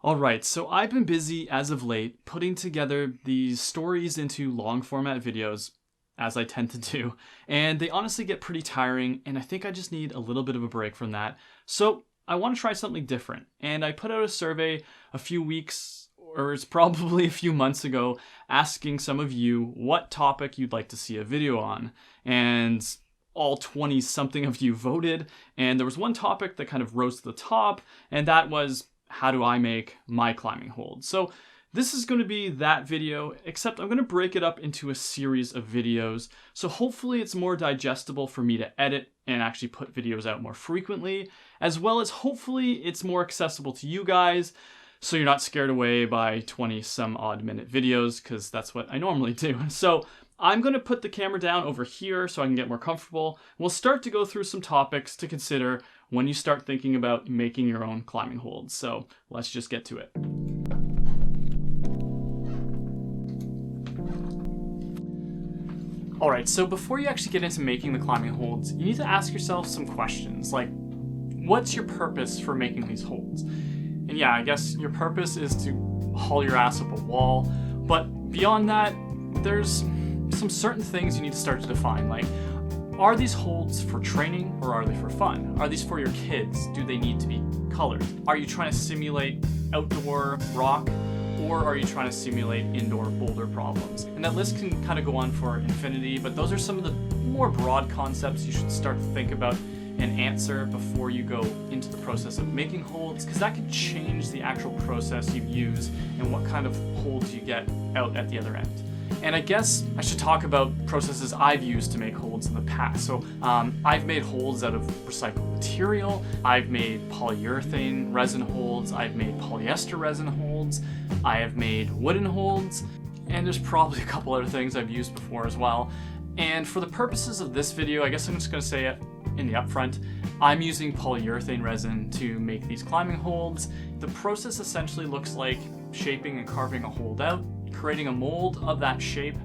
Alright, so I've been busy as of late putting together these stories into long format videos, as I tend to do, and they honestly get pretty tiring, and I think I just need a little bit of a break from that. So I want to try something different, and I put out a survey a few weeks, or it's probably a few months ago, asking some of you what topic you'd like to see a video on, and all 20 something of you voted, and there was one topic that kind of rose to the top, and that was, how do I make my climbing hold? So this is going to be that video, except I'm going to break it up into a series of videos. So hopefully it's more digestible for me to edit and actually put videos out more frequently, as well as hopefully it's more accessible to you guys, so you're not scared away by 20 some odd minute videos, because that's what I normally do. So I'm going to put the camera down over here so I can get more comfortable. We'll start to go through some topics to consider when you start thinking about making your own climbing holds. So let's just get to it. Alright, so before you actually get into making the climbing holds, you need to ask yourself some questions, like, what's your purpose for making these holds? And yeah, I guess your purpose is to haul your ass up a wall, but beyond that, there's some certain things you need to start to define, like, are these holds for training or are they for fun? Are these for your kids? Do they need to be colored? Are you trying to simulate outdoor rock, or are you trying to simulate indoor boulder problems? And that list can kind of go on for infinity, but those are some of the more broad concepts you should start to think about and answer before you go into the process of making holds, because that can change the actual process you use and what kind of holds you get out at the other end. And I guess I should talk about processes I've used to make holds in the past. So I've made holds out of recycled material. I've made polyurethane resin holds. I've made polyester resin holds. I have made wooden holds. And there's probably a couple other things I've used before as well. And for the purposes of this video, I guess I'm just going to say it in the upfront, I'm using polyurethane resin to make these climbing holds. The process essentially looks like shaping and carving a hold out, creating a mold of that shape,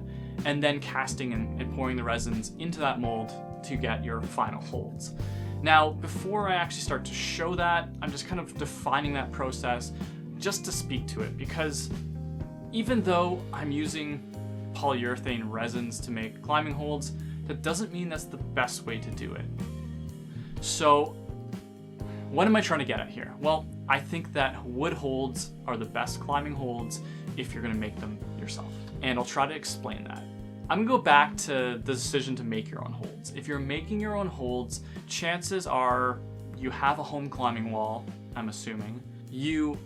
and then casting and pouring the resins into that mold to get your final holds. Now, before I actually start to show that, I'm just kind of defining that process just to speak to it, because even though I'm using polyurethane resins to make climbing holds, that doesn't mean that's the best way to do it. So what am I trying to get at here? Well, I think that wood holds are the best climbing holds if you're going to make them yourself. And I'll try to explain that. I'm going to go back to the decision to make your own holds. If you're making your own holds, chances are you have a home climbing wall, I'm assuming. You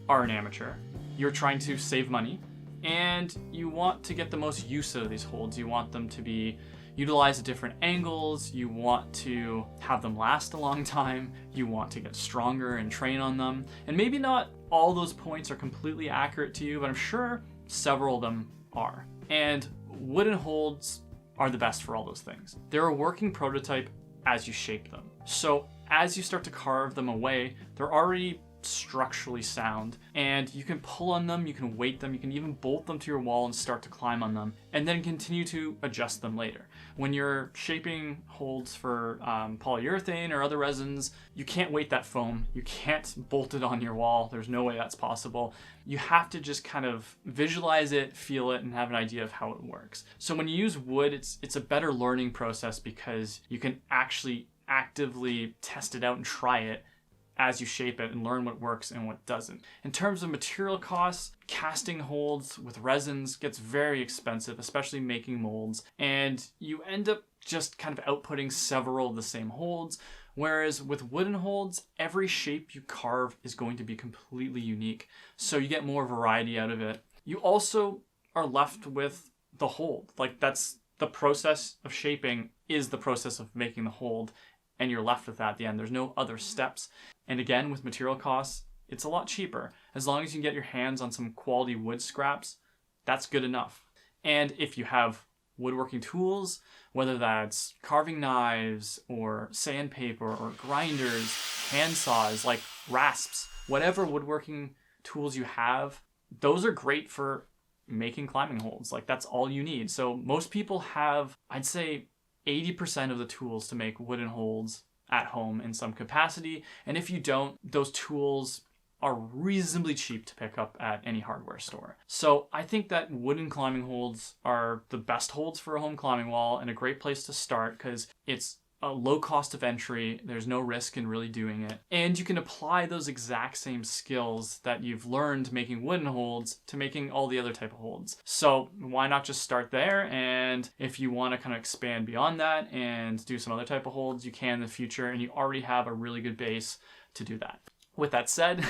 are an amateur. You're trying to save money, and you want to get the most use out of these holds. You want them to be utilized at different angles. You want to have them last a long time. You want to get stronger and train on them. And maybe not all those points are completely accurate to you, but I'm sure several of them are. And wooden holds are the best for all those things. They're a working prototype as you shape them. So as you start to carve them away, they're already structurally sound, and you can pull on them, you can weight them, you can even bolt them to your wall and start to climb on them, and then continue to adjust them later. When you're shaping holds for polyurethane or other resins, you can't weight that foam, you can't bolt it on your wall, there's no way that's possible. You have to just kind of visualize it, feel it, and have an idea of how it works. So when you use wood, it's a better learning process because you can actually actively test it out and try it as you shape it and learn what works and what doesn't. In terms of material costs, casting holds with resins gets very expensive, especially making molds, and you end up just kind of outputting several of the same holds, whereas with wooden holds, every shape you carve is going to be completely unique, so you get more variety out of it. You also are left with the hold. Like, that's the process of shaping is the process of making the hold, and you're left with that at the end. There's no other steps. And again, with material costs, it's a lot cheaper. As long as you can get your hands on some quality wood scraps, that's good enough. And if you have woodworking tools, whether that's carving knives or sandpaper or grinders, hand saws, like rasps, whatever woodworking tools you have, those are great for making climbing holds. Like, that's all you need. So most people have, I'd say, 80% of the tools to make wooden holds at home in some capacity. And if you don't, those tools are reasonably cheap to pick up at any hardware store. So I think that wooden climbing holds are the best holds for a home climbing wall and a great place to start because it's a low cost of entry. There's no risk in really doing it. And you can apply those exact same skills that you've learned making wooden holds to making all the other type of holds. So why not just start there? And if you want to kind of expand beyond that and do some other type of holds, you can in the future, and you already have a really good base to do that. With that said,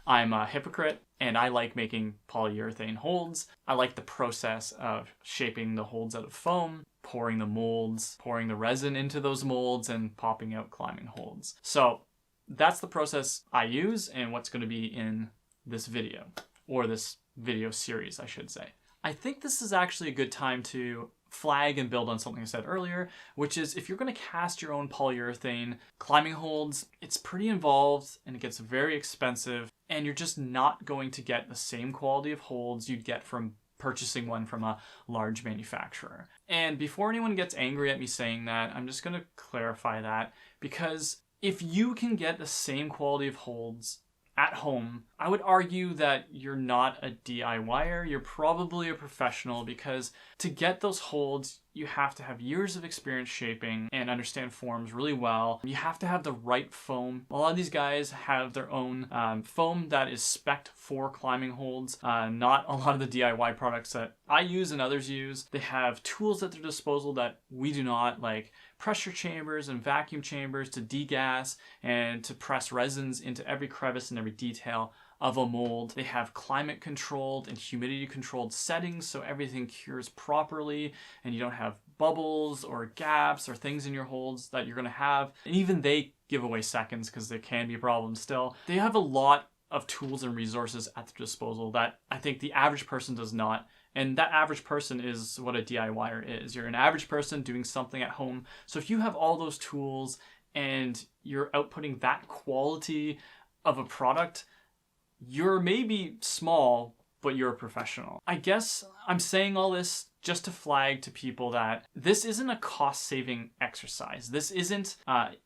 I'm a hypocrite and I like making polyurethane holds. I like the process of shaping the holds out of foam, pouring the molds, pouring the resin into those molds, and popping out climbing holds. So that's the process I use and what's going to be in this video, or this video series, I should say. I think this is actually a good time to flag and build on something I said earlier, which is if you're going to cast your own polyurethane climbing holds, it's pretty involved and it gets very expensive, and you're just not going to get the same quality of holds you'd get from purchasing one from a large manufacturer. And before anyone gets angry at me saying that, I'm just going to clarify that, because if you can get the same quality of holds at home, I would argue that you're not a DIYer, you're probably a professional, because to get those holds, you have to have years of experience shaping and understand forms really well. You have to have the right foam. A lot of these guys have their own foam that is spec'd for climbing holds, not a lot of the DIY products that I use and others use. They have tools at their disposal that we do not, like pressure chambers and vacuum chambers to degas and to press resins into every crevice and every detail of a mold. They have climate controlled and humidity controlled settings so everything cures properly and you don't have bubbles or gaps or things in your holds that you're going to have. And even they give away seconds because there can be problems still. They have a lot of tools and resources at their disposal that I think the average person does not. And that average person is what a DIYer is. You're an average person doing something at home. So if you have all those tools and you're outputting that quality of a product, you're maybe small, but you're a professional. I guess I'm saying all this just to flag to people that this isn't a cost-saving exercise. This isn't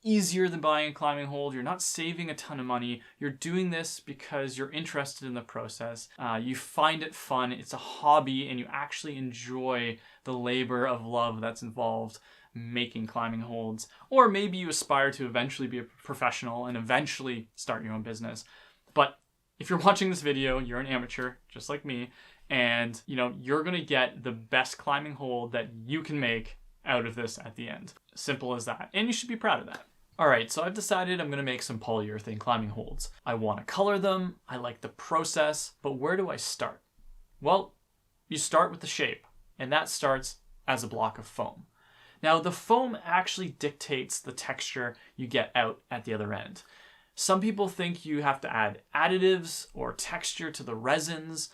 easier than buying a climbing hold. You're not saving a ton of money. You're doing this because you're interested in the process. You find it fun. It's a hobby, and you actually enjoy the labor of love that's involved making climbing holds. Or maybe you aspire to eventually be a professional and eventually start your own business. But if you're watching this video, you're an amateur, just like me, and you're gonna get the best climbing hold that you can make out of this at the end. Simple as that. And you should be proud of that. All right, so I've decided I'm gonna make some polyurethane climbing holds. I wanna color them, I like the process, but where do I start? Well, you start with the shape, and that starts as a block of foam. Now, the foam actually dictates the texture you get out at the other end. Some people think you have to add additives or texture to the resins,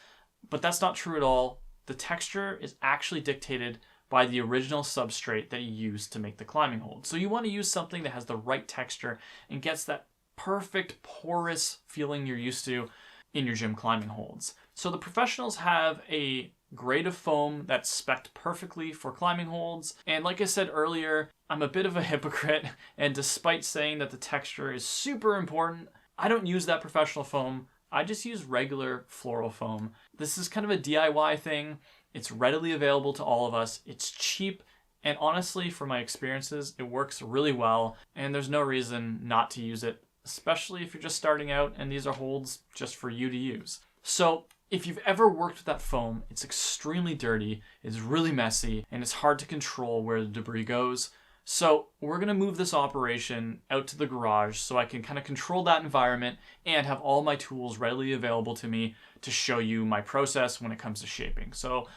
but that's not true at all. The texture is actually dictated by the original substrate that you use to make the climbing hold. So you want to use something that has the right texture and gets that perfect porous feeling you're used to in your gym climbing holds. So the professionals have a grade of foam that's spec'd perfectly for climbing holds. And like I said earlier, I'm a bit of a hypocrite, and despite saying that the texture is super important, I don't use that professional foam. I just use regular floral foam. This is kind of a DIY thing. It's readily available to all of us. It's cheap, and honestly, from my experiences, it works really well, and there's no reason not to use it, especially if you're just starting out and these are holds just for you to use. So if you've ever worked with that foam, it's extremely dirty, it's really messy, and it's hard to control where the debris goes. So we're gonna move this operation out to the garage so I can kind of control that environment and have all my tools readily available to me to show you my process when it comes to shaping. So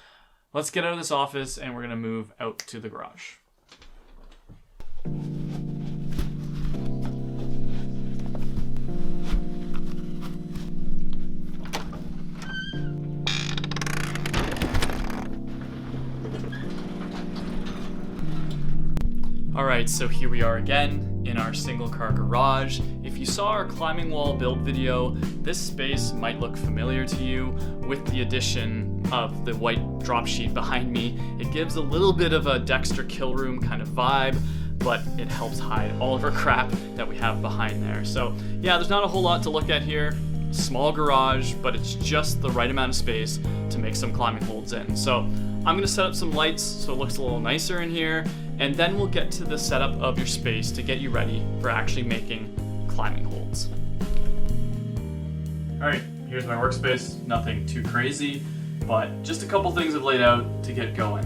let's get out of this office and we're gonna move out to the garage. Alright, so here we are again in our single car garage. If you saw our climbing wall build video, this space might look familiar to you with the addition of the white drop sheet behind me. It gives a little bit of a Dexter kill room kind of vibe, but it helps hide all of our crap that we have behind there. So yeah, there's not a whole lot to look at here. small garage, but it's just the right amount of space to make some climbing holds in. So I'm gonna set up some lights so it looks a little nicer in here, and then we'll get to the setup of your space to get you ready for actually making climbing holds. All right, here's my workspace. Nothing too crazy, but just a couple things I've laid out to get going.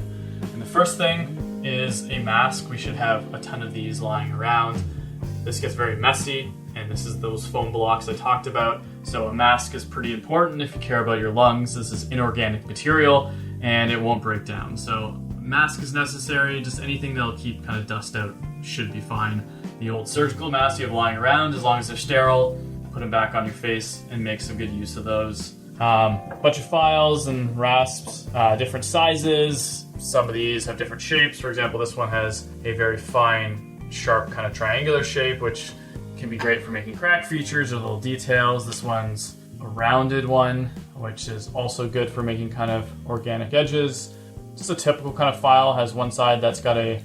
And the first thing is a mask. We should have a ton of these lying around. This gets very messy, and this is those foam blocks I talked about. So a mask is pretty important if you care about your lungs. This is inorganic material, and it won't break down. So a mask is necessary. Just anything that'll keep kind of dust out should be fine. The old surgical masks you have lying around, as long as they're sterile, put them back on your face and make some good use of those. A bunch of files and rasps, different sizes. Some of these have different shapes. For example, this one has a very fine, sharp kind of triangular shape, which can be great for making crack features or little details. This one's a rounded one, which is also good for making kind of organic edges. Just a typical kind of file has one side that's got a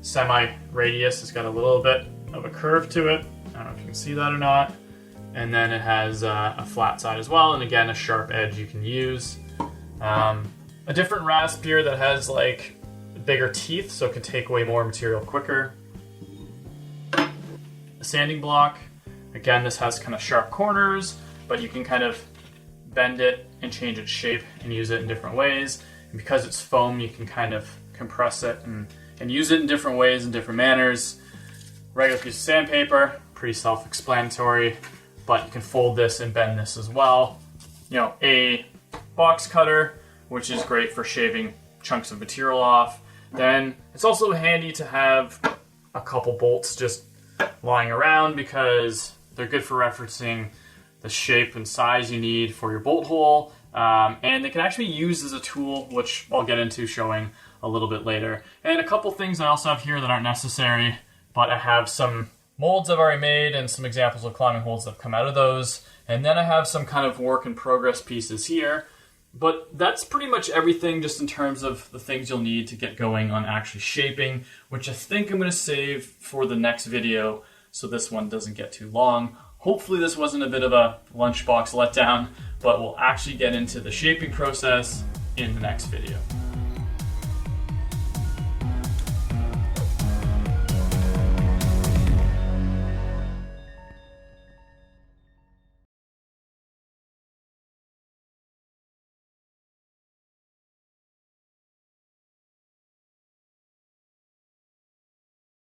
semi-radius. It's got a little bit of a curve to it. I don't know if you can see that or not. And then it has a flat side as well, and again, a sharp edge you can use. A different rasp here that has like bigger teeth, so it can take away more material quicker. A sanding block. Again, this has kind of sharp corners, but you can kind of bend it and change its shape and use it in different ways. And because it's foam, you can kind of compress it and use it in different ways and different manners. Regular piece of sandpaper, pretty self-explanatory, but you can fold this and bend this as well. You know, a box cutter, which is great for shaving chunks of material off. Then it's also handy to have a couple bolts just lying around because they're good for referencing the shape and size you need for your bolt hole. And they can actually be used as a tool, which I'll get into showing a little bit later. And a couple things I also have here that aren't necessary, but I have some molds I've already made and some examples of climbing holds that have come out of those. And then I have some kind of work in progress pieces here. But that's pretty much everything just in terms of the things you'll need to get going on actually shaping, which I think I'm going to save for the next video so this one doesn't get too long. Hopefully this wasn't a bit of a lunchbox letdown, but we'll actually get into the shaping process in the next video.